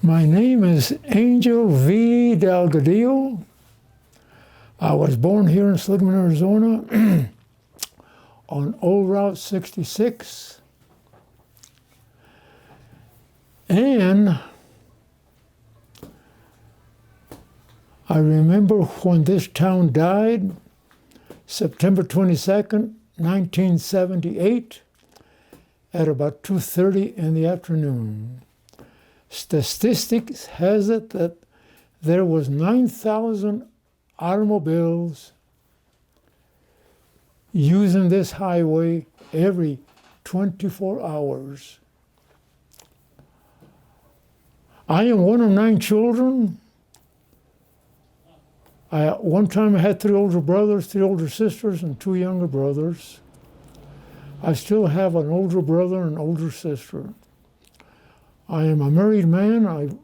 My name is Angel V. Delgadillo. I was born here in Seligman, Arizona on Old Route 66. And I remember when this town died, September 22nd, 1978, at about 2:30 in the afternoon. Statistics has it that there was 9,000 automobiles using this highway every 24 hours. I am one of 9 children. One time I had 3 older brothers, 3 older sisters, and 2 younger brothers. I still have an older brother and an older sister. I am a married man. I've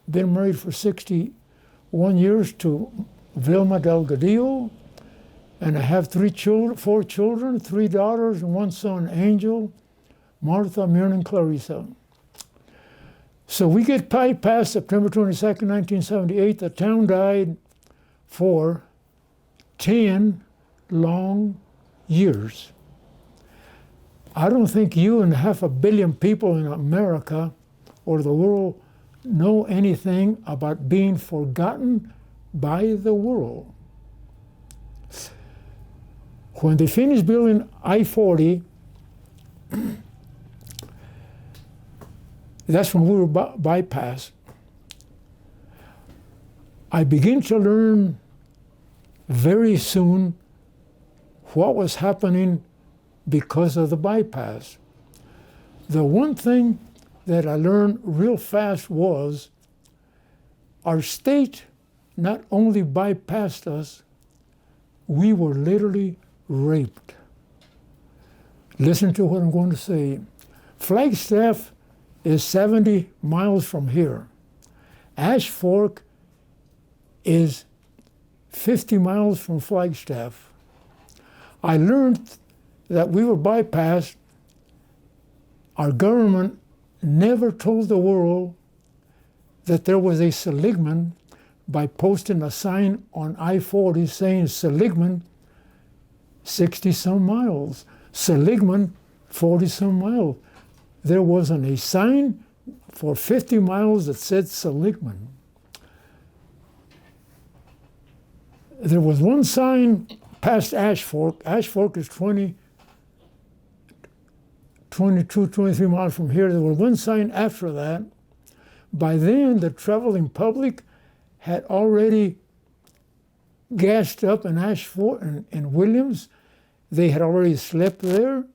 been married for 61 years to Vilma Delgadillo, and I have 4 children, 3 daughters, and 1 son, Angel, Martha, Myrna, and Clarissa. So we get past September 22nd, 1978. The town died for 10 long years. I don't think you and 500 million people in America or the world know anything about being forgotten by the world. When they finished building I-40, that's when we were bypassed. I began to learn very soon what was happening because of the bypass. The one thing that I learned real fast was our state not only bypassed us, we were literally raped. Listen to what I'm going to say. Flagstaff is 70 miles from here. Ash Fork is 50 miles from Flagstaff. I learned that we were bypassed. Our government never told the world that there was a Seligman by posting a sign on I-40 saying Seligman 60-some miles, Seligman 40-some miles. There wasn't a sign for 50 miles that said Seligman. There was one sign past Ash Fork. Ash Fork is 22, 23 miles from here. There was one sign after that. By then, the traveling public had already gassed up in Ash Fork and Williams. They had already slept there.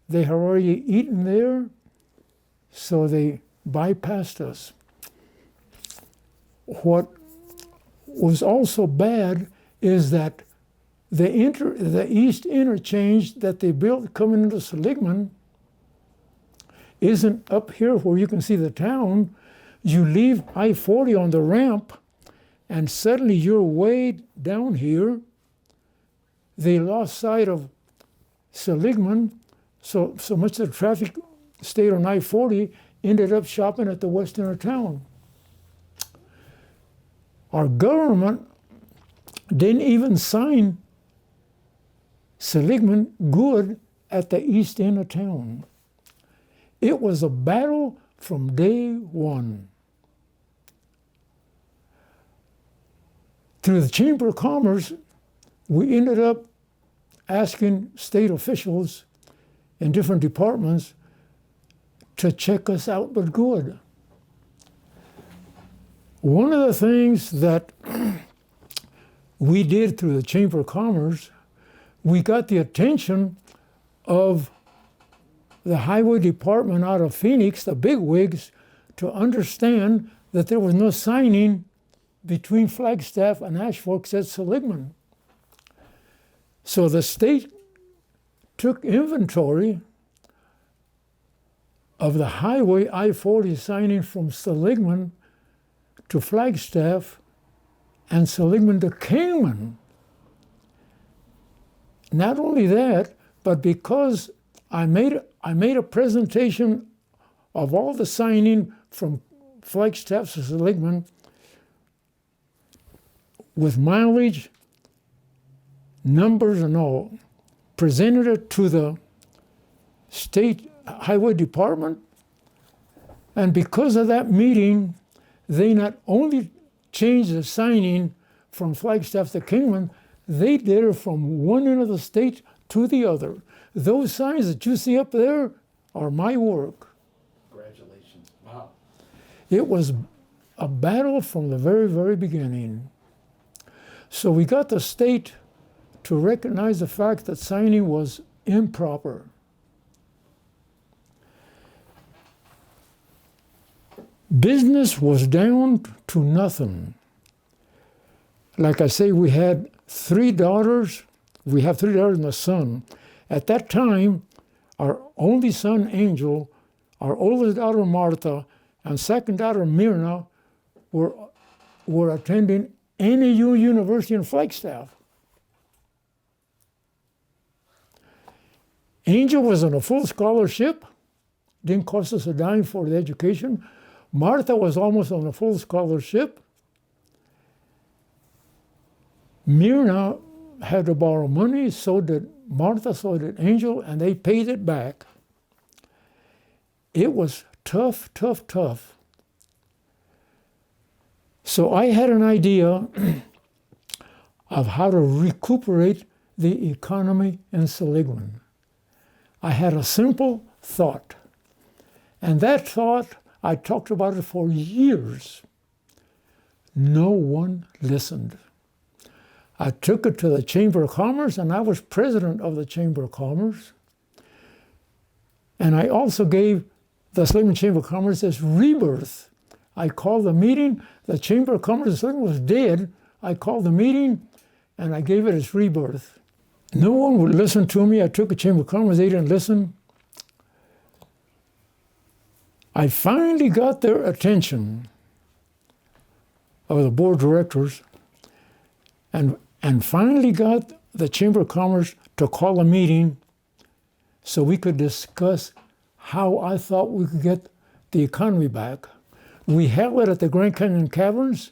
They had already eaten there. So they bypassed us. What was also bad is that the east interchange that they built coming into Seligman isn't up here where you can see the town. You leave I-40 on the ramp, and suddenly you're way down here. They lost sight of Seligman, so much of the traffic stayed on I-40, ended up shopping at the west end of town. Our government didn't even sign Seligman good at the east end of town. It was a battle from day one. Through the Chamber of Commerce, we ended up asking state officials in different departments to check us out but good. One of the things that we did through the Chamber of Commerce, we got the attention of the highway department out of Phoenix, the bigwigs, to understand that there was no signing between Flagstaff and Ash Fork said Seligman. So the state took inventory of the highway I-40 signing from Seligman to Flagstaff and Seligman to Kingman. Not only that, but because I made a presentation of all the signing from Flagstaff to Seligman with mileage, numbers and all, presented it to the State Highway Department, and because of that meeting, they not only changed the signing from Flagstaff to Kingman, they did it from one end of the state to the other. Those signs that you see up there are my work. Congratulations. Wow. It was a battle from the very, very beginning. So we got the state to recognize the fact that signing was improper. Business was down to nothing. Like I say, we had 3 daughters. We have 3 daughters and a son. At that time, our only son, Angel, our oldest daughter, Martha, and second daughter, Myrna, were attending NAU University in Flagstaff. Angel was on a full scholarship, didn't cost us a dime for the education. Martha was almost on a full scholarship. Myrna had to borrow money, so did Martha, so did Angel, and they paid it back. It was tough, tough, tough. So I had an idea of how to recuperate the economy in Seligman. I had a simple thought, and that thought, I talked about it for years. No one listened. I took it to the Chamber of Commerce, and I was president of the Chamber of Commerce. And I also gave the Seligman Chamber of Commerce its rebirth. I called the meeting. The Chamber of Commerce of Seligman was dead. I called the meeting, and I gave it its rebirth. No one would listen to me. I took a Chamber of Commerce. They didn't listen. I finally got their attention of the board of directors, and finally got the Chamber of Commerce to call a meeting so we could discuss how I thought we could get the economy back. We held it at the Grand Canyon Caverns.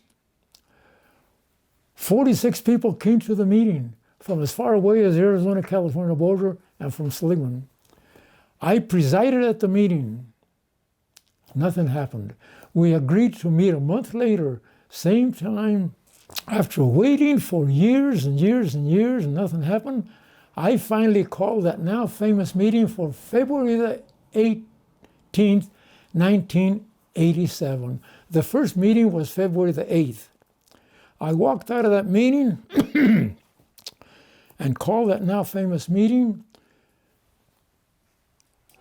46 people came to the meeting from as far away as the Arizona-California border and from Seligman. I presided at the meeting. Nothing happened. We agreed to meet a month later, same time. After waiting for years and years and years and nothing happened, I finally called that now famous meeting for February the 18th, 1987. The first meeting was February the 8th. I walked out of that meeting and called that now famous meeting,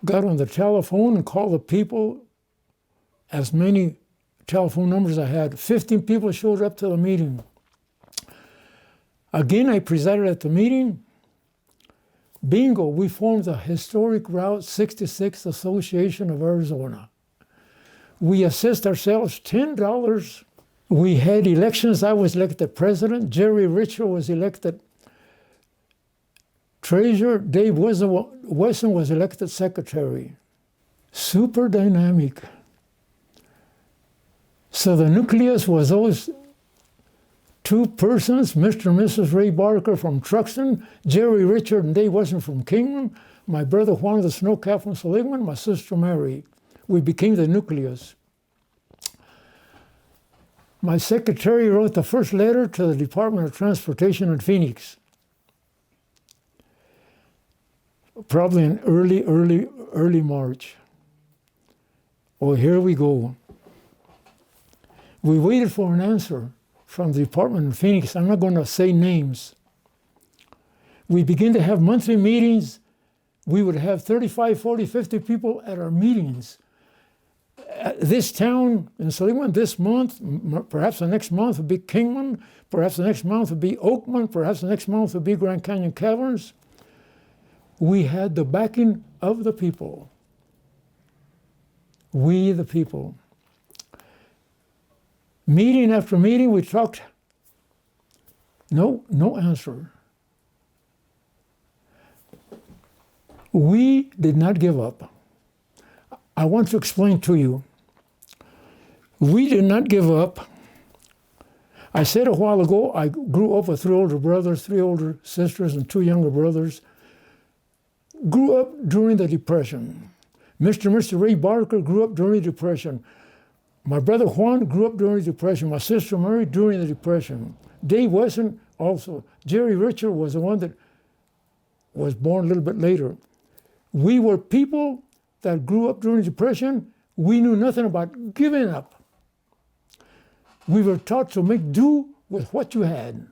got on the telephone and called the people, as many telephone numbers I had. 15 people showed up to the meeting. Again, I presided at the meeting. Bingo, we formed the historic Route 66 Association of Arizona. We assessed ourselves $10. We had elections. I was elected president. Jerry Richard was elected treasurer. Dave Wesson was elected secretary. Super dynamic. So the nucleus was those 2 persons, Mr. and Mrs. Ray Barker from Truxton, Jerry Richard and Dave Wesson from Kingman, my brother Juan the Snowcat from Seligman, my sister Mary. We became the nucleus. My secretary wrote the first letter to the Department of Transportation in Phoenix. Probably in early March. Well, here we go. We waited for an answer from the department in Phoenix. I'm not going to say names. We began to have monthly meetings. We would have 35, 40, 50 people at our meetings. This town in Seligman, this month, perhaps the next month would be Kingman, perhaps the next month would be Oakman, perhaps the next month would be Grand Canyon Caverns. We had the backing of the people. We, the people. Meeting after meeting, we talked. No answer. We did not give up. I want to explain to you. We did not give up. I said a while ago, I grew up with 3 older brothers, 3 older sisters, and 2 younger brothers. Grew up during the Depression. Mr. and Mr. Ray Barker grew up during the Depression. My brother Juan grew up during the Depression. My sister Mary during the Depression. Dave Wesson also. Jerry Richard was the one that was born a little bit later. We were people that grew up during the Depression. We knew nothing about giving up. We were taught to make do with what you had.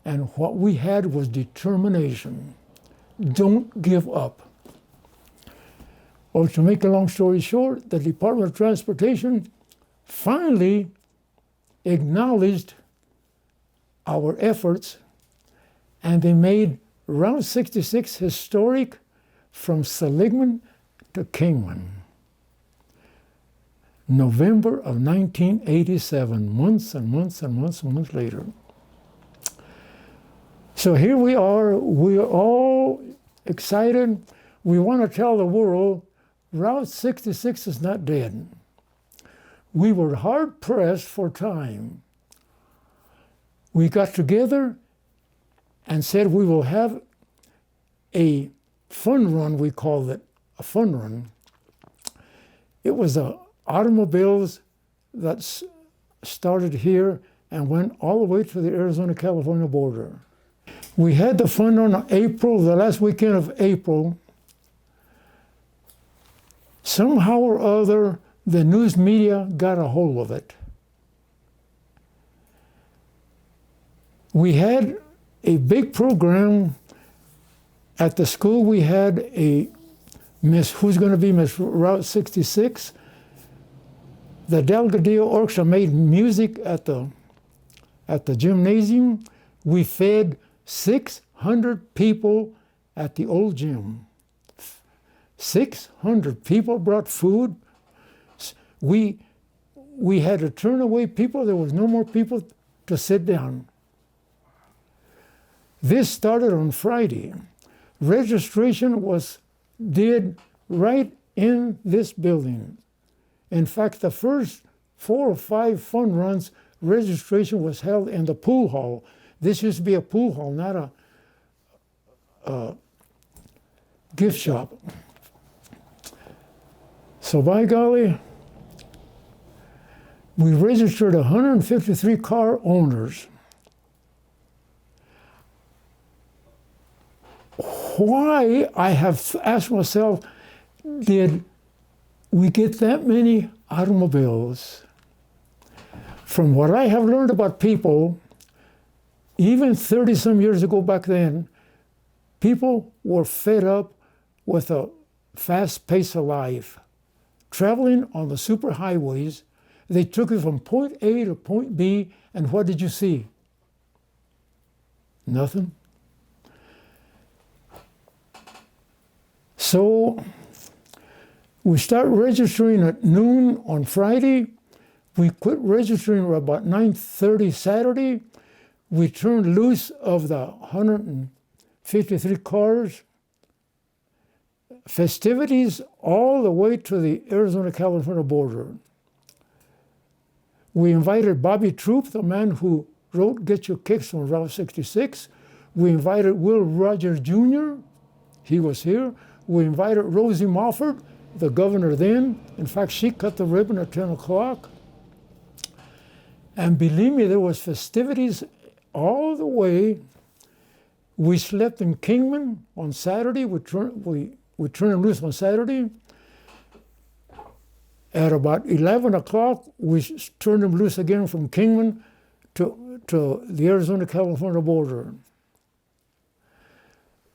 And what we had was determination. Don't give up. Or to make a long story short, the Department of Transportation finally acknowledged our efforts, and they made Route 66 historic from Seligman to Kingman. November of 1987, months and months and months and months later. So here we are all excited. We want to tell the world Route 66 is not dead. We were hard pressed for time. We got together and said we will have a fun run, we called it a fun run. It was automobiles that started here and went all the way to the Arizona-California border. We had the fun run in the last weekend of April. Somehow or other, the news media got a hold of it. We had a big program at the school. We had a Miss, who's going to be Miss Route 66. The Delgadillo Orchestra made music at the gymnasium. We fed 600 people at the old gym. 600 people brought food. We had to turn away people. There was no more people to sit down. This started on Friday. Registration did right in this building. In fact, the first 4 or 5 fun runs, registration was held in the pool hall. This used to be a pool hall, not a gift shop. So by golly, we registered 153 car owners. Why, I have asked myself, did we get that many automobiles? From what I have learned about people, even 30-some years ago back then, people were fed up with a fast pace of life. Traveling on the superhighways, they took you from point A to point B, and what did you see? Nothing. So we start registering at noon on Friday. We quit registering at about 9:30 Saturday. We turned loose of the 153 cars. Festivities all the way to the Arizona-California border. We invited Bobby Troop, the man who wrote Get Your Kicks on Route 66. We invited Will Rogers Jr. He was here. We invited Rosie Mofford, the governor then. In fact, she cut the ribbon at 10 o'clock. And believe me, there was festivities all the way. We slept in Kingman on Saturday. We turned them loose on Saturday. At about 11 o'clock, we turned them loose again from Kingman to the Arizona-California border.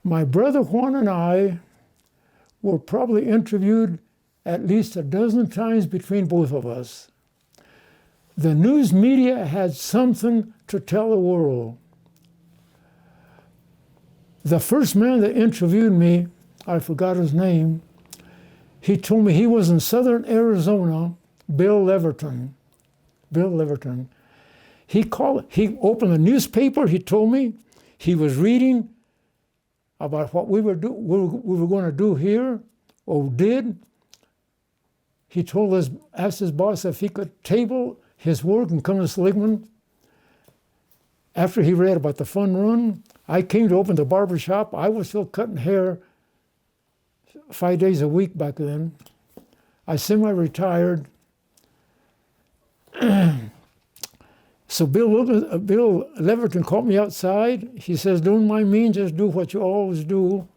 My brother Juan and I were probably interviewed at least a dozen times between both of us. The news media had something to tell the world. The first man that interviewed me, I forgot his name, he told me he was in southern Arizona, Bill Leverton. He opened a newspaper, he told me. He was reading about what we were going to do here, or did. he asked his boss if he could table his work and come to Seligman. After he read about the fun run, I came to open the barber shop. I was still cutting hair 5 days a week back then. I semi-retired. So Bill Leverton called me outside. He says, "Don't mind me, just do what you always do."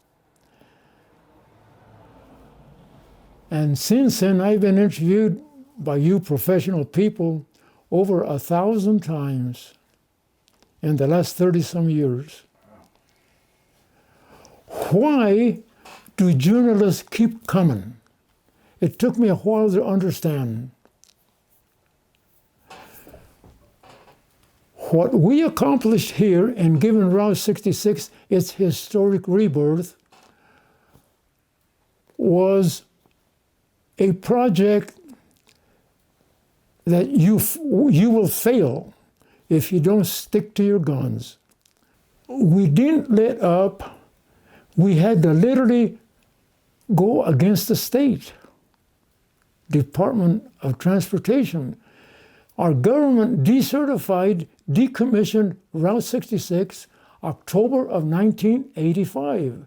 And since then, I've been interviewed by you professional people over 1,000 times in the last 30-some years. Why do journalists keep coming? It took me a while to understand. What we accomplished here in giving Route 66 its historic rebirth was a project that you will fail if you don't stick to your guns. We didn't let up. We had to literally go against the state Department of Transportation. Our government decertified, decommissioned Route 66, October of 1985.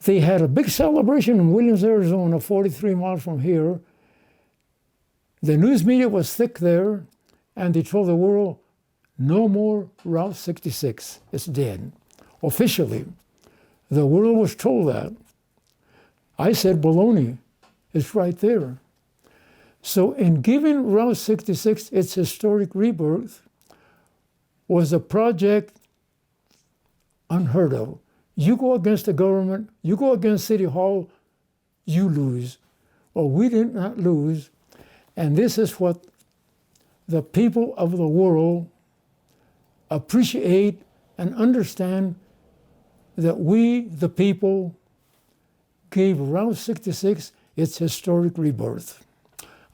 They had a big celebration in Williams, Arizona, 43 miles from here. The news media was thick there, and they told the world, no more Route 66, it's dead. Officially, the world was told that. I said, baloney, it's right there. So in giving Route 66 its historic rebirth was a project unheard of. You go against the government, you go against City Hall, you lose. Well, we did not lose, and this is what the people of the world appreciate and understand, that we, the people, gave Route 66 its historic rebirth.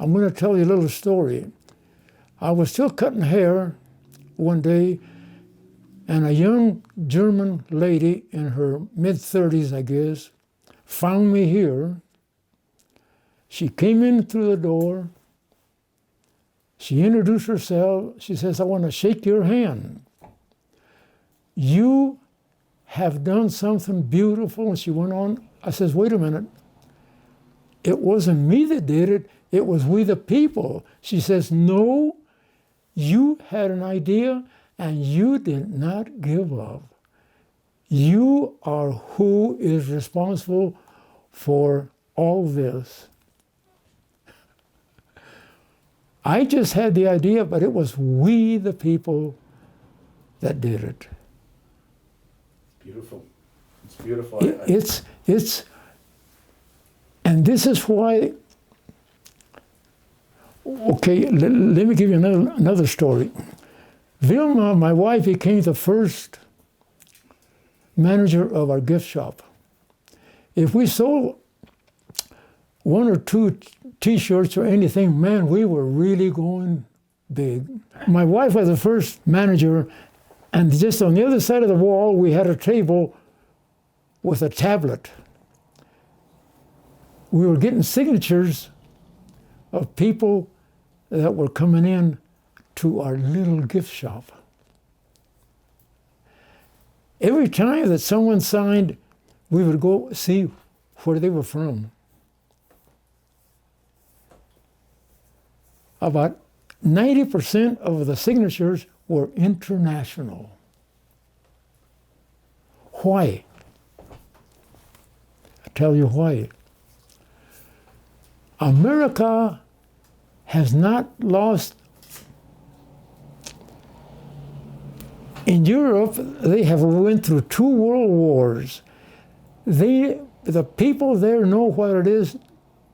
I'm going to tell you a little story. I was still cutting hair one day, and a young German lady in her mid-30s, I guess, found me here. She came in through the door. She introduced herself. She says, "I want to shake your hand. You have done something beautiful." And she went on. I says, "Wait a minute. It wasn't me that did it. It was we the people." She says, "No, you had an idea and you did not give up. You are who is responsible for all this." I just had the idea, but it was we the people that did it. Beautiful. It's beautiful. It's, and this is why. Okay, let me give you another story. Vilma, my wife, became the first manager of our gift shop. If we sold 1 or 2 T-shirts or anything, man, we were really going big. My wife was the first manager, and just on the other side of the wall, we had a table with a tablet. We were getting signatures of people that were coming in to our little gift shop. Every time that someone signed, we would go see where they were from. About 90% of the signatures were international. Why? I'll tell you why. America has not lost. In Europe, they have went through 2 world wars. The people there know what it is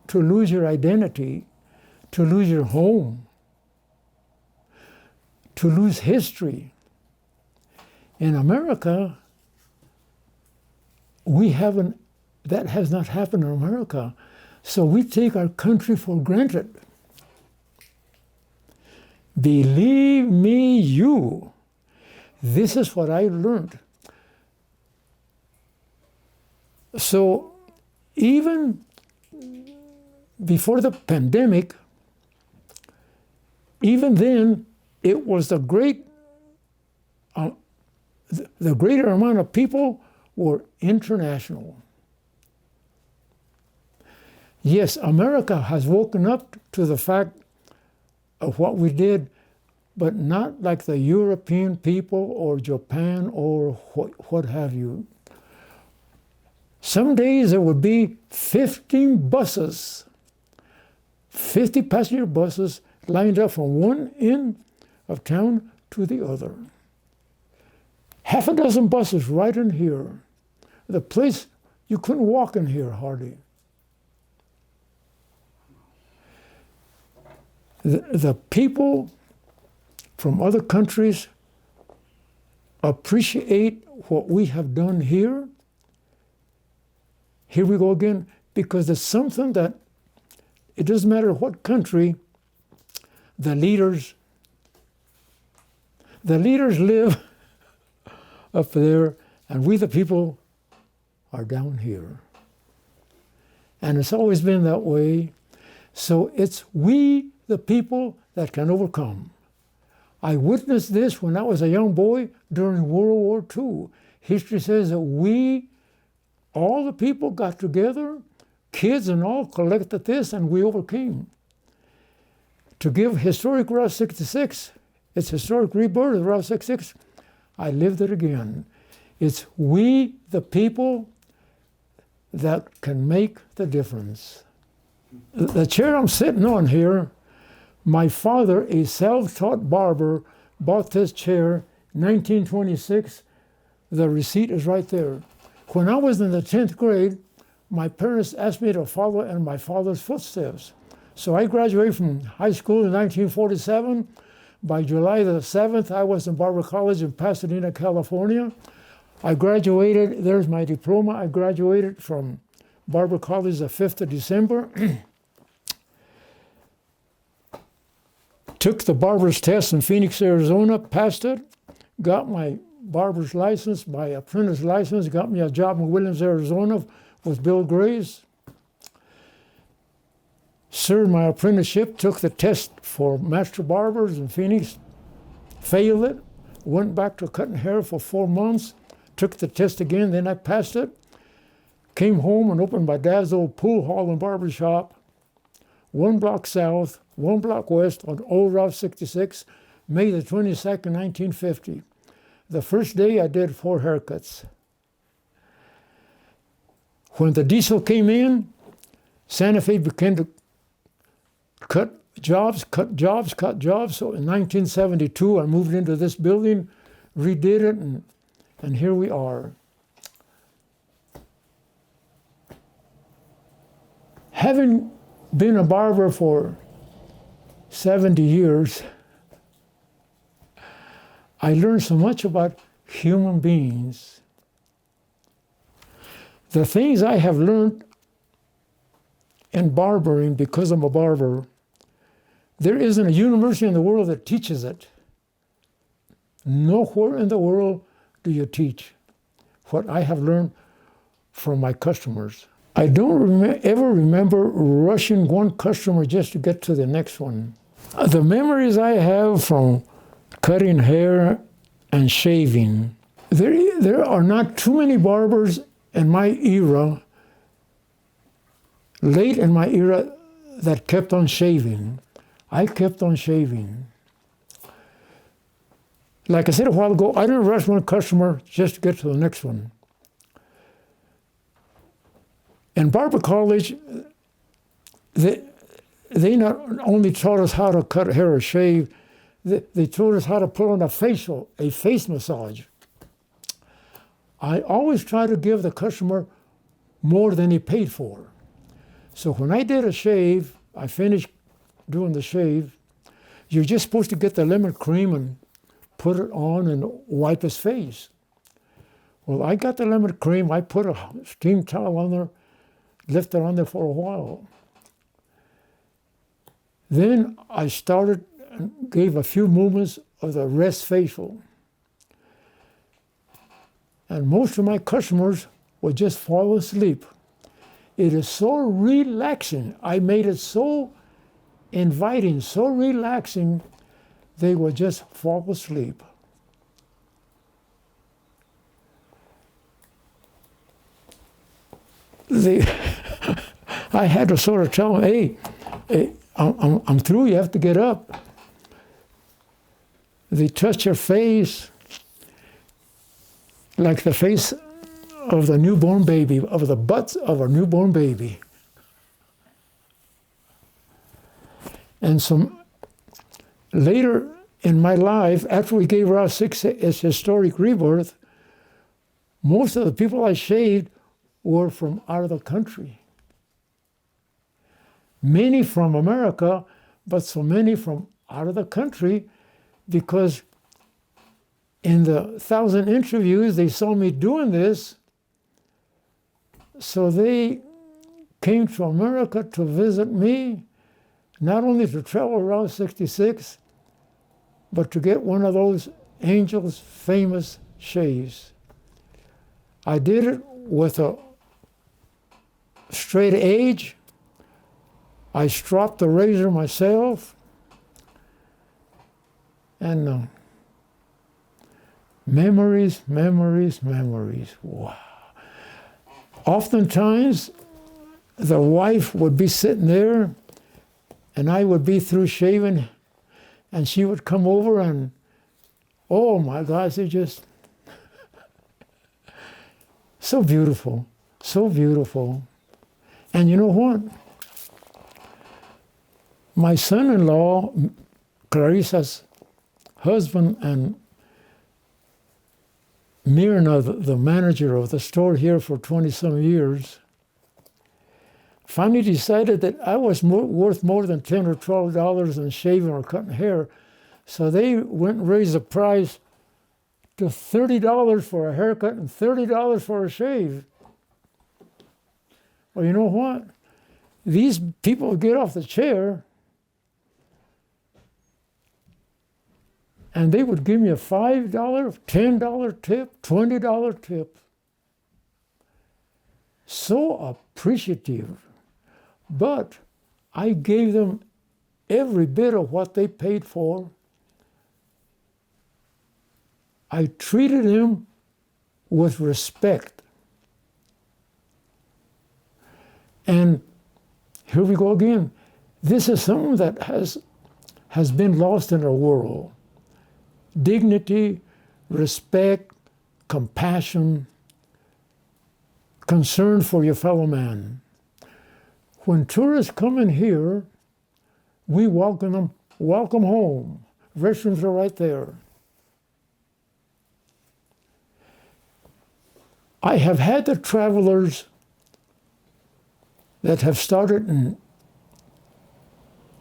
to lose your identity, to lose your home, to lose history. In America, that has not happened in America. So we take our country for granted. Believe me, this is what I learned. So even before the pandemic, even then, it was the greater amount of people were international. Yes, America has woken up to the fact of what we did, but not like the European people or Japan or what have you. Some days there would be 15 buses, 50 passenger buses lined up from one end of town to the other. Half a dozen buses right in here. The place, you couldn't walk in here hardly. The people from other countries appreciate what we have done here. Here we go again, because it's something that it doesn't matter what country, the leaders live up there, and we the people are down here. And it's always been that way. So it's we the people that can overcome. I witnessed this when I was a young boy during World War II. History says that we, all the people got together, kids and all collected this, and we overcame. To give historic Route 66, it's historic rebirth of Route 66, I lived it again. It's we, the people, that can make the difference. The chair I'm sitting on here, my father, a self-taught barber, bought this chair, 1926. The receipt is right there. When I was in the 10th grade, my parents asked me to follow in my father's footsteps. So I graduated from high school in 1947. By July the 7th, I was in Barber College in Pasadena, California. I graduated, there's my diploma. I graduated from Barber College the 5th of December. Took the barber's test in Phoenix, Arizona, passed it, got my barber's license, my apprentice license, got me a job in Williams, Arizona with Bill Grays. Served my apprenticeship, took the test for master barbers in Phoenix, failed it, went back to cutting hair for 4 months, took the test again, then I passed it, came home and opened my dad's old pool hall and barber shop, 1 block south, 1 block west on Old Route 66, May the 22nd, 1950. The first day I did 4 haircuts. When the diesel came in, Santa Fe began to cut jobs. So in 1972, I moved into this building, redid it, and here we are. Having been a barber for 70 years, I learned so much about human beings. The things I have learned in barbering, because I'm a barber, there isn't a university in the world that teaches it. Nowhere in the world do you teach what I have learned from my customers. I don't ever remember rushing one customer just to get to the next one. The memories I have from cutting hair and shaving, there are not too many barbers in my era, late in my era, that kept on shaving. I kept on shaving. Like I said a while ago, I didn't rush one customer just to get to the next one. In Barber College, they not only taught us how to cut hair or shave, they taught us how to put on a face massage. I always try to give the customer more than he paid for. So when I did a shave, I finished doing the shave, you're just supposed to get the lemon cream and put it on and wipe his face. Well, I got the lemon cream, I put a steam towel on there, left it on there for a while. Then I started and gave a few movements of the rest facial. And most of my customers would just fall asleep. It is so relaxing. I made it so inviting, so relaxing, they would just fall asleep. I had to sort of tell them, hey, I'm through, you have to get up. They touch your face like the face of the newborn baby, of the butt of a newborn baby. And some later in my life, after we gave Route 6 its historic rebirth, most of the people I shaved were from out of the country. Many from America, but so many from out of the country, because in the 1,000 interviews, they saw me doing this, so they came to America to visit me, not only to travel Route 66, but to get one of those Angel's famous shaves. I did it with a straight edge. I stropped the razor myself, and memories, memories, memories. Wow. Oftentimes, the wife would be sitting there, and I would be through shaving, and she would come over and, oh my gosh, it just, so beautiful, so beautiful. And you know what? My son-in-law, Clarissa's husband, and Mirna, the manager of the store here for 20-some years, finally decided that I was worth more than $10 or $12 in shaving or cutting hair. So they went and raised the price to $30 for a haircut and $30 for a shave. Well, you know what? These people get off the chair and they would give me a $5, $10 tip, $20 tip. So appreciative. But I gave them every bit of what they paid for. I treated them with respect. And here we go again. This is something that has been lost in our world. Dignity, respect, compassion, concern for your fellow man. When tourists come in here, we welcome them, welcome home. Restrooms are right there. I have had the travelers that have started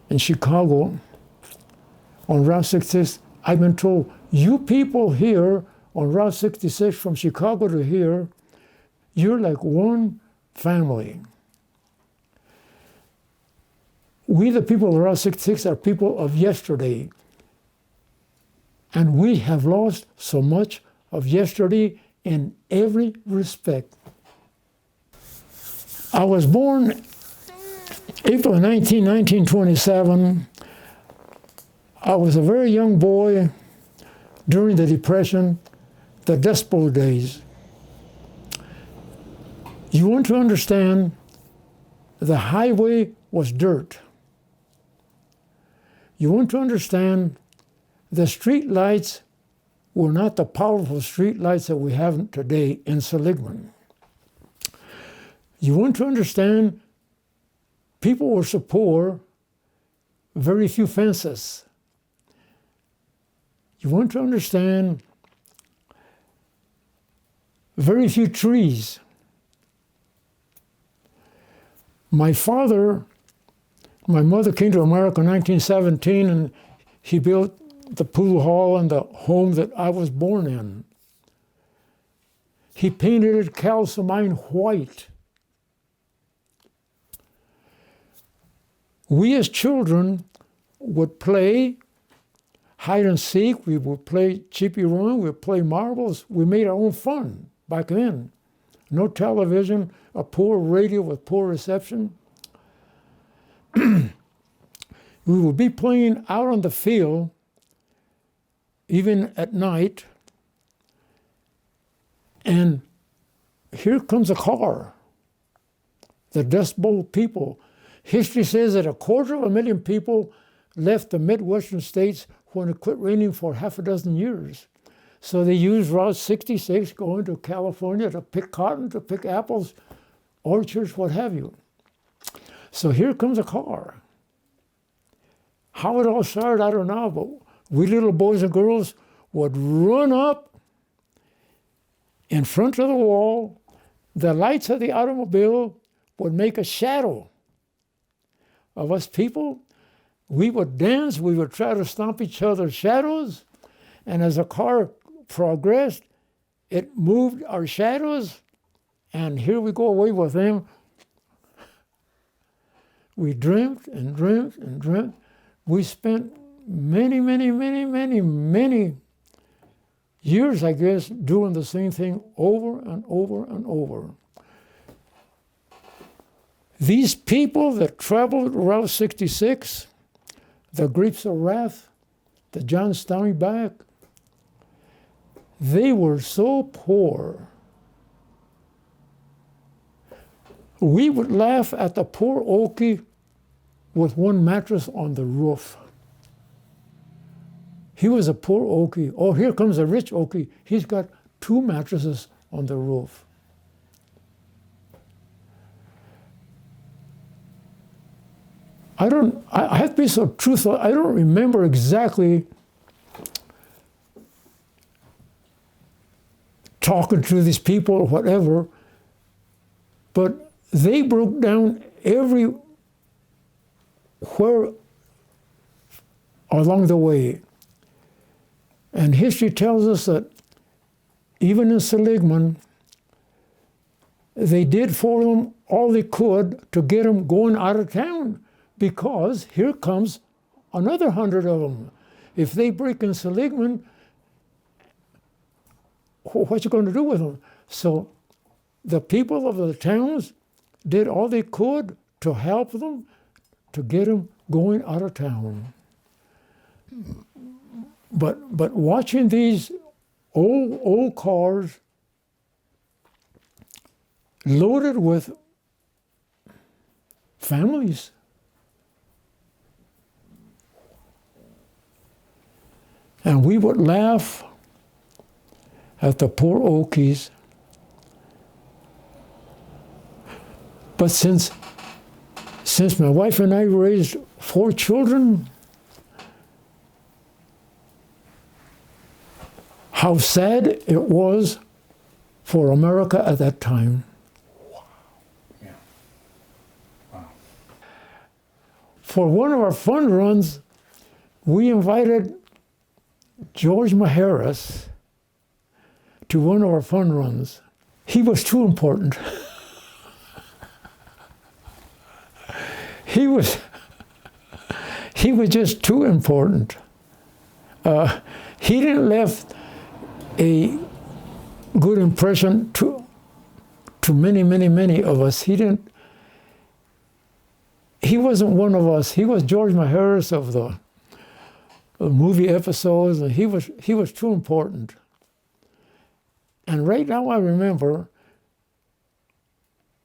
in Chicago on Route 66. I've been told, you people here on Route 66 from Chicago to here, you're like one family. We, the people of Route 66, are people of yesterday. And we have lost so much of yesterday in every respect. I was born April 19, 1927. I was a very young boy during the Depression, the Dust Bowl days. You want to understand, the highway was dirt. You want to understand, the street lights were not the powerful street lights that we have today in Seligman. You want to understand, people were so poor, very few fences. You want to understand, very few trees. My mother came to America in 1917, and he built the pool hall and the home that I was born in. He painted it calcimine white. We as children would play hide and seek, we would play chippy run, we would play marbles. We made our own fun back then. no television, a poor radio with poor reception. We would be playing out on the field, even at night, and here comes a car. The Dust Bowl people. History says that 250,000 people left the Midwestern states when it quit raining for half a dozen years. So they used Route 66 going to California to pick cotton, to pick apples, orchards, what have you. So here comes a car. How it all started, I don't know, but we little boys and girls would run up in front of the wall. The lights of the automobile would make a shadow of us people. We would dance, we would try to stomp each other's shadows, and as the car progressed, it moved our shadows, and here we go away with them. We dreamt and dreamt and dreamt. We spent many years, I guess, doing the same thing over and over and over. These people that traveled Route 66, the Grapes of Wrath, the John Steinbeck, they were so poor. We would laugh at the poor Okie with one mattress on the roof. He was a poor Okie. Oh, here comes a rich Okie. He's got 2 mattresses on the roof. I have to be so truthful, I don't remember exactly talking to these people or whatever, but they broke down everywhere along the way. And history tells us that even in Seligman, they did for them all they could to get them going out of town, because here comes another 100 of them. If they break in Seligman, what you going to do with them? So the people of the towns did all they could to help them, to get them going out of town. But watching these old cars loaded with families, and we would laugh at the poor Okies. But since my wife and I raised 4 children, how sad it was for America at that time. Wow. Yeah. Wow. For one of our fun runs, we invited George Maharis to one of our fun runs. He was too important. He was just too important. He didn't left a good impression to many of us. He wasn't one of us. He was George Maharis of the movie episodes, and he was too important. And right now I remember,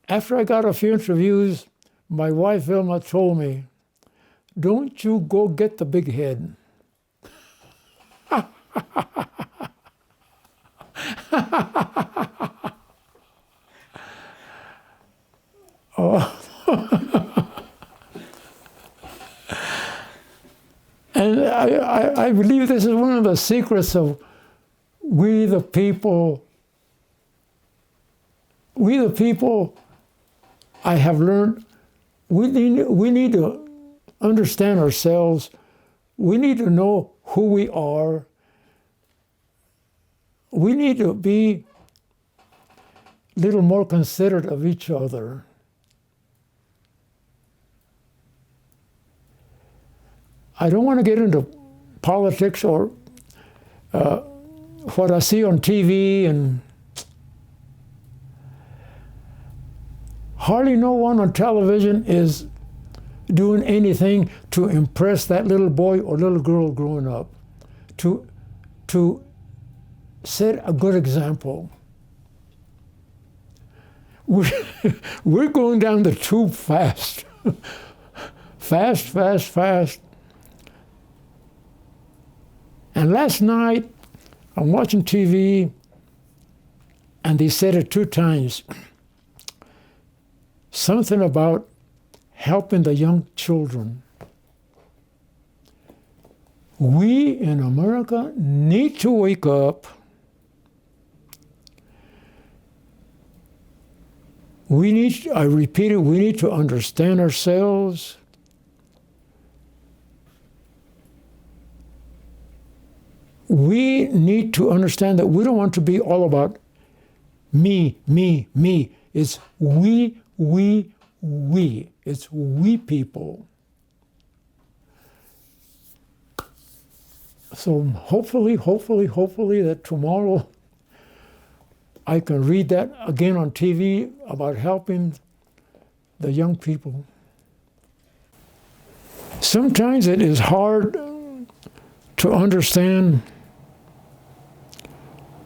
after I got a few interviews, my wife Vilma told me, "Don't you go get the big head." And I believe this is one of the secrets of we the people, I have learned, we need to understand ourselves. We need to know who we are. We need to be a little more considerate of each other. I don't want to get into politics or what I see on TV, hardly no one on television is doing anything to impress that little boy or little girl growing up, to set a good example. We're going down the tube fast. Fast, fast, fast. And last night, I'm watching TV, and they said it 2 times. Something about helping the young children. We in America need to wake up. I repeat it, we need to understand ourselves. We need to understand that we don't want to be all about me, me, me. It's we. It's we people. So hopefully that tomorrow I can read that again on TV about helping the young people. Sometimes it is hard to understand.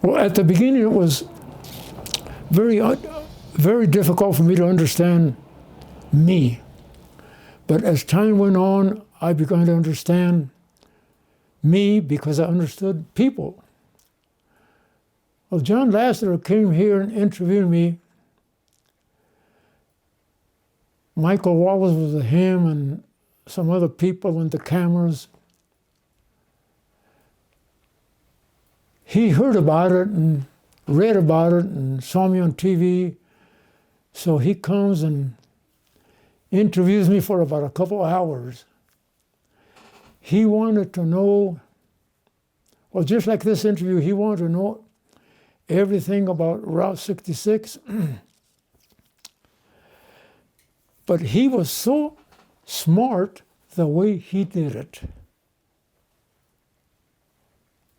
Well, at the beginning it was very difficult for me to understand me. But as time went on, I began to understand me because I understood people. Well, John Lasseter came here and interviewed me. Michael Wallace was with him and some other people and the cameras. He heard about it and read about it and saw me on TV. So he comes and interviews me for about a couple hours. He wanted to know, well, just like this interview, he wanted to know everything about Route 66. But he was so smart the way he did it.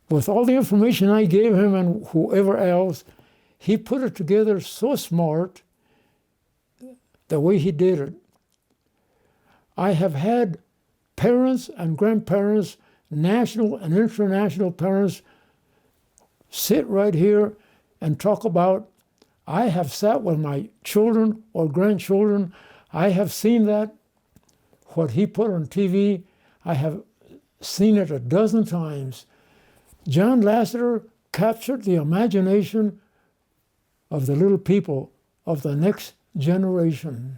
With all the information I gave him and whoever else, he put it together so smart the way he did it. I have had parents and grandparents, national and international parents, sit right here and talk about, I have sat with my children or grandchildren, I have seen that, what he put on TV, I have seen it a dozen times. John Lasseter captured the imagination of the little people of the next generation.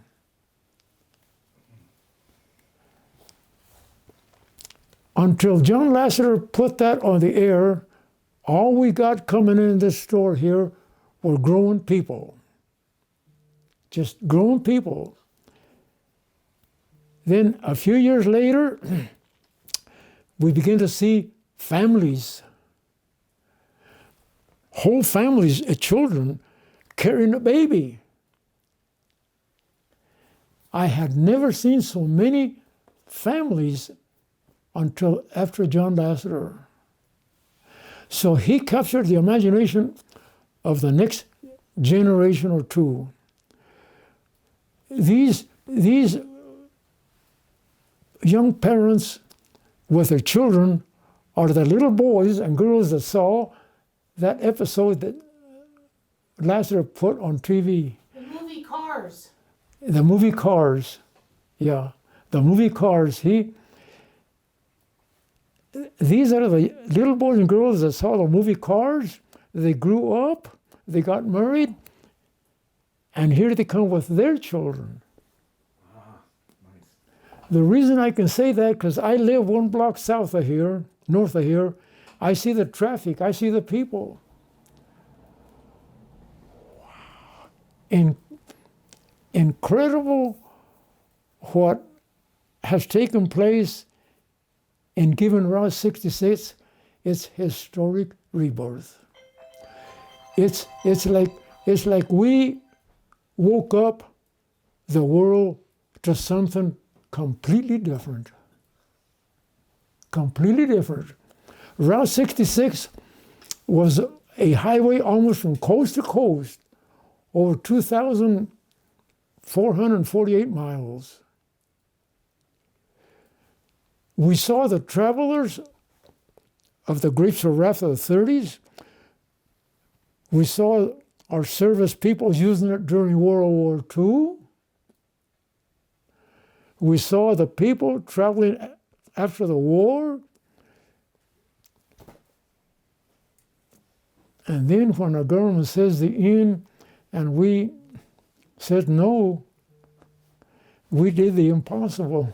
Until John Lasseter put that on the air, all we got coming in this store here were grown people. Just grown people. Then a few years later, we begin to see families, whole families of children carrying a baby. I had never seen so many families until after John Lasseter. So he captured the imagination of the next generation or two. These young parents with their children are the little boys and girls that saw that episode that Lasseter put on TV. The movie Cars. The movie Cars, yeah. The movie Cars, these are the little boys and girls that saw the movie Cars. They grew up, they got married, and here they come with their children. Nice. The reason I can say that, because I live 1 block south of here, north of here, I see the traffic, I see the people. Wow. Incredible what has taken place in giving Route 66 its historic rebirth. It's like we woke up the world to something completely different. Completely different. Route 66 was a highway almost from coast to coast, over 2,000 448 miles. We saw the travelers of the Grapes of Wrath of the 30s. We saw our service people using it during World War II. We saw the people traveling after the war. And then when the government says the end and we said no, we did the impossible.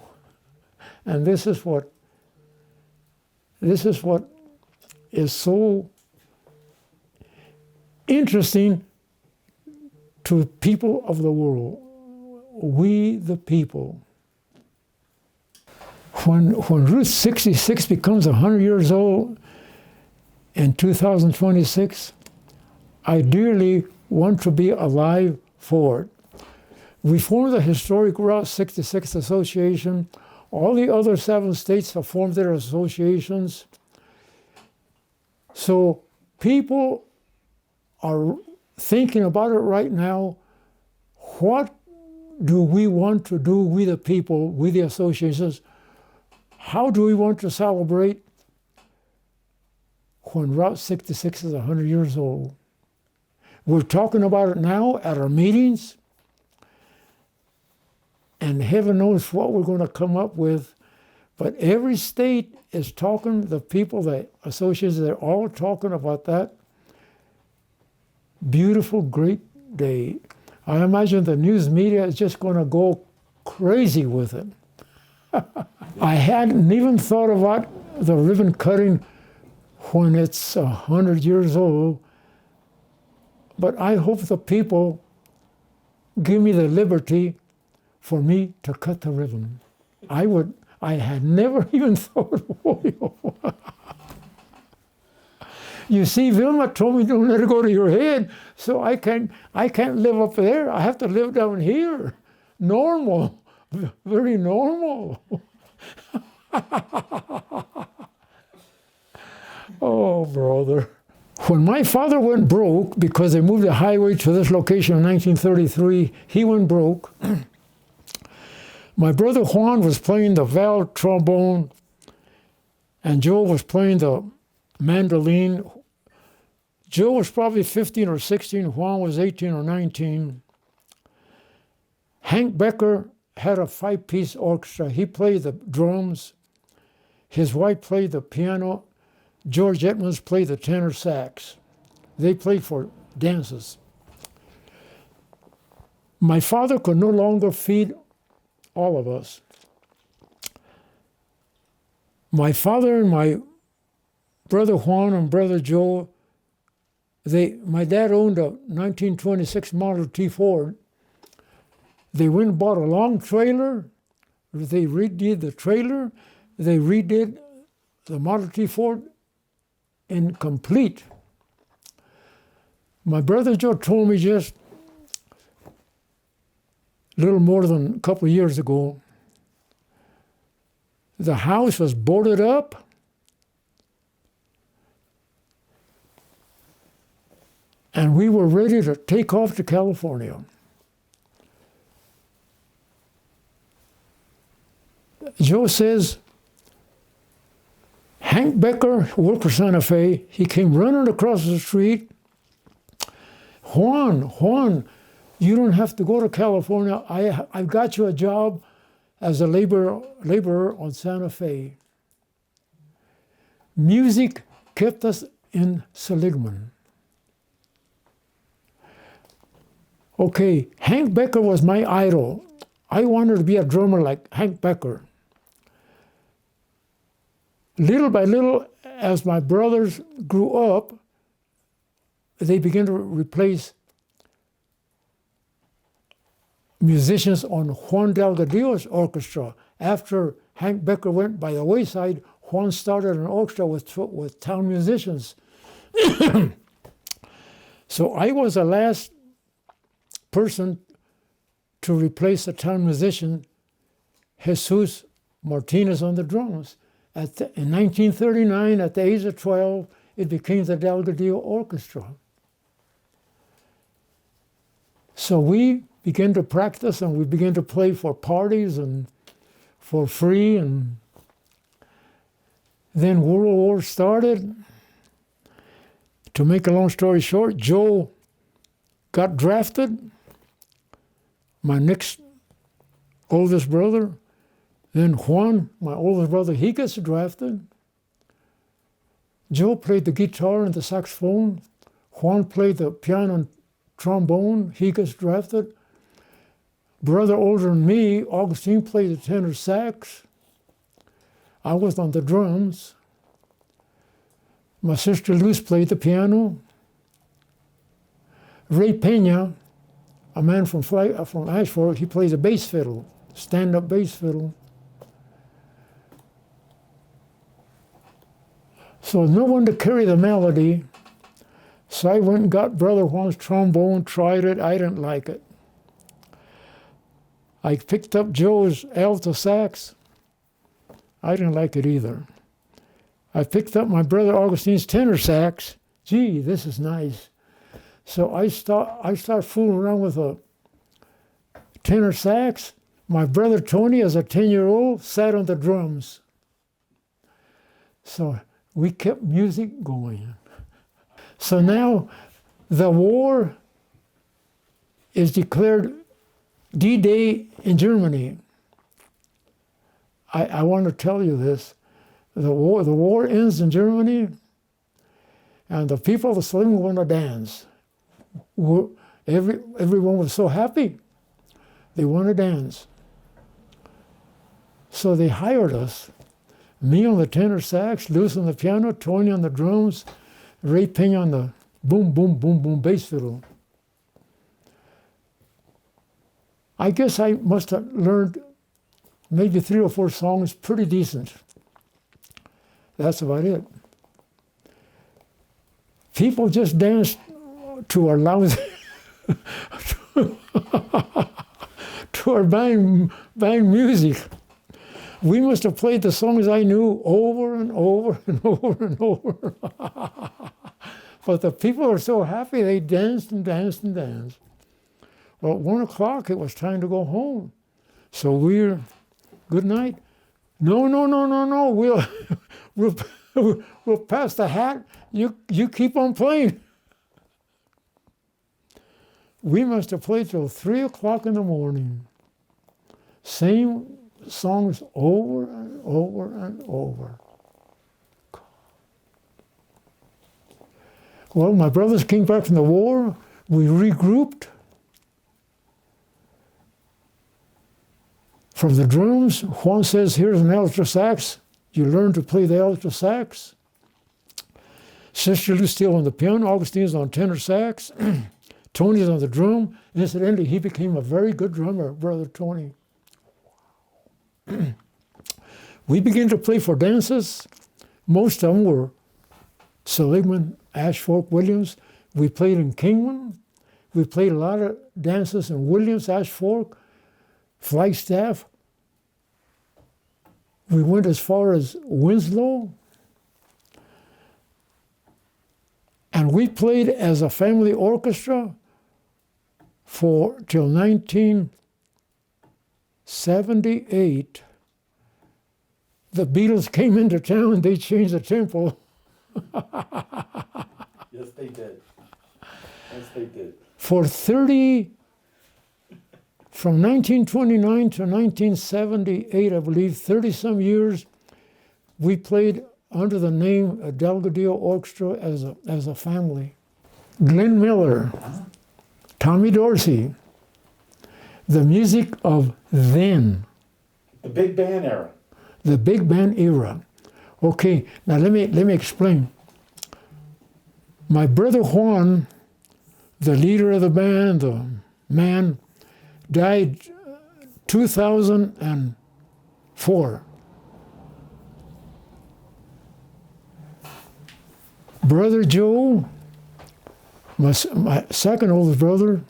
And this is what is so interesting to people of the world. We the people. When Route 66 becomes 100 years old in 2026, I dearly want to be alive for it. We formed the Historic Route 66 Association. All the other 7 states have formed their associations. So people are thinking about it right now. What do we want to do, we the people, we the associations? How do we want to celebrate when Route 66 is 100 years old? We're talking about it now at our meetings, and heaven knows what we're going to come up with. But every state is talking, the people, the associations, they're all talking about that beautiful, great day. I imagine the news media is just going to go crazy with it. I hadn't even thought about the ribbon cutting when it's 100 years old, but I hope the people give me the liberty for me to cut the ribbon. I had never even thought of it. You see, Vilma told me don't let it go to your head, so I can't live up there. I have to live down here. Normal, very normal. Oh, brother. When my father went broke, because they moved the highway to this location in 1933, he went broke. My brother Juan was playing the valve trombone, and Joe was playing the mandolin. Joe was probably 15 or 16, Juan was 18 or 19. Hank Becker had a 5-piece orchestra. He played the drums. His wife played the piano. George Edmonds played the tenor sax. They played for dances. My father could no longer feed all of us. My father and my brother Juan and brother Joe, my dad owned a 1926 Model T Ford. They went and bought a long trailer. They redid the trailer. They redid the Model T Ford incomplete. My brother Joe told me just a little more than a couple of years ago, the house was boarded up. And we were ready to take off to California. Joe says, Hank Becker worked for Santa Fe. He came running across the street. Juan, you don't have to go to California. I've got you a job as a laborer on Santa Fe. Music kept us in Seligman. Okay, Hank Becker was my idol. I wanted to be a drummer like Hank Becker. Little by little, as my brothers grew up, they began to replace musicians on Juan Delgadillo's orchestra. After Hank Becker went by the wayside, Juan started an orchestra with town musicians. So I was the last person to replace a town musician, Jesus Martinez on the drums. In 1939, at the age of 12, it became the Delgadillo Orchestra. So we began to practice, and we began to play for parties and for free. And then World War started. To make a long story short, Joe got drafted, my next oldest brother. Then Juan, my oldest brother, he gets drafted. Joe played the guitar and the saxophone. Juan played the piano and trombone. He gets drafted. Brother older than me, Augustine, played the tenor sax. I was on the drums. My sister Luz played the piano. Ray Pena, a man from Ashford, he plays a bass fiddle, stand-up bass fiddle. So no one to carry the melody. So I went and got Brother Juan's trombone, tried it. I didn't like it. I picked up Joe's alto sax. I didn't like it either. I picked up my brother Augustine's tenor sax. Gee, this is nice. So I start fooling around with a tenor sax. My brother Tony, as a 10-year-old, sat on the drums. So we kept music going. So now the war is declared D-Day in Germany. I want to tell you this. The war ends in Germany, and the people of the Seligman want to dance. Everyone was so happy. They want to dance. So they hired us. Me on the tenor sax, Luz on the piano, Tony on the drums, Ray Pena on the boom, boom, boom, boom bass fiddle. I guess I must have learned maybe 3 or 4 songs pretty decent. That's about it. People just danced to our lousy, to our band music. We must have played the songs I knew over and over and over and over. But the people were so happy, they danced and danced and danced. Well, at 1 o'clock, it was time to go home. So we're, good night. No. We'll pass the hat. You keep on playing. We must have played till 3 o'clock in the morning. Same songs over and over and over. Well, my brothers came back from the war. We regrouped. From the drums, Juan says, here's an alto sax. You learn to play the alto sax. Sister Lucille on the piano, Augustine's on tenor sax. Tony's on the drum. Incidentally, he became a very good drummer, Brother Tony. We began to play for dances. Most of them were Seligman, Ashford, Williams. We played in Kingman. We played a lot of dances in Williams, Ashford, Flagstaff. We went as far as Winslow. And we played as a family orchestra till 1978. The Beatles came into town and they changed the tempo. Yes, they did. Yes, they did. From 1929 to 1978, I believe, 30-some years, we played under the name Delgadillo Orchestra as a family. Glenn Miller, Tommy Dorsey, the music of then. The big band era. The big band era. Okay, now let me explain. My brother Juan, the leader of the band, the man, died 2004. Brother Joe, my second oldest brother,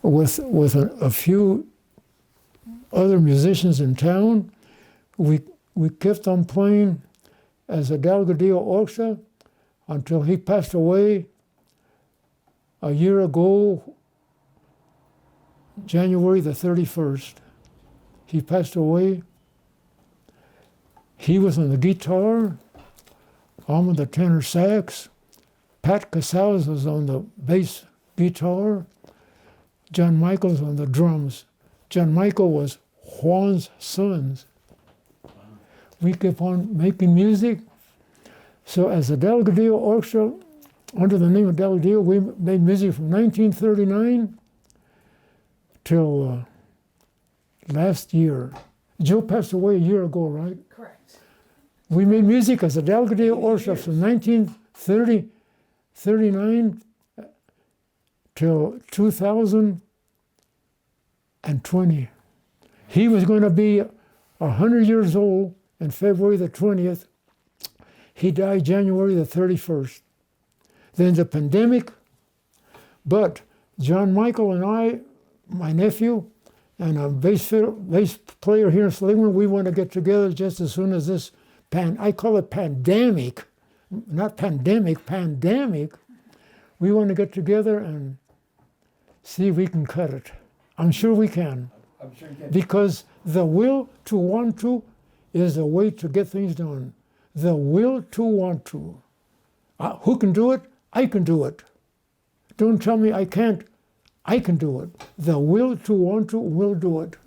with a few other musicians in town, we kept on playing as a Delgadillo Orchestra until he passed away a year ago, January the 31st. He passed away. He was on the guitar, I'm on the tenor sax, Pat Casals was on the bass guitar, John Michael's on the drums. John Michael was Juan's son. We kept on making music. So as the Delgadillo Orchestra, under the name of Delgadillo, we made music from 1939 till last year. Joe passed away a year ago, right? Correct. We made music as a Delgadillo Orchestra from 1939 till 2020. He was going to be 100 years old on February the 20th. He died January the 31st. Then the pandemic, but John Michael and I, my nephew, and a bass player here in Seligman, we want to get together just as soon as this I call it pandemic, not pandemic, pandemic. We want to get together and see if we can cut it. I'm sure we can. I'm sure you can. Because the will to want to is a way to get things done. The will to want to. Who can do it? I can do it. Don't tell me I can't. I can do it. The will to want to will do it.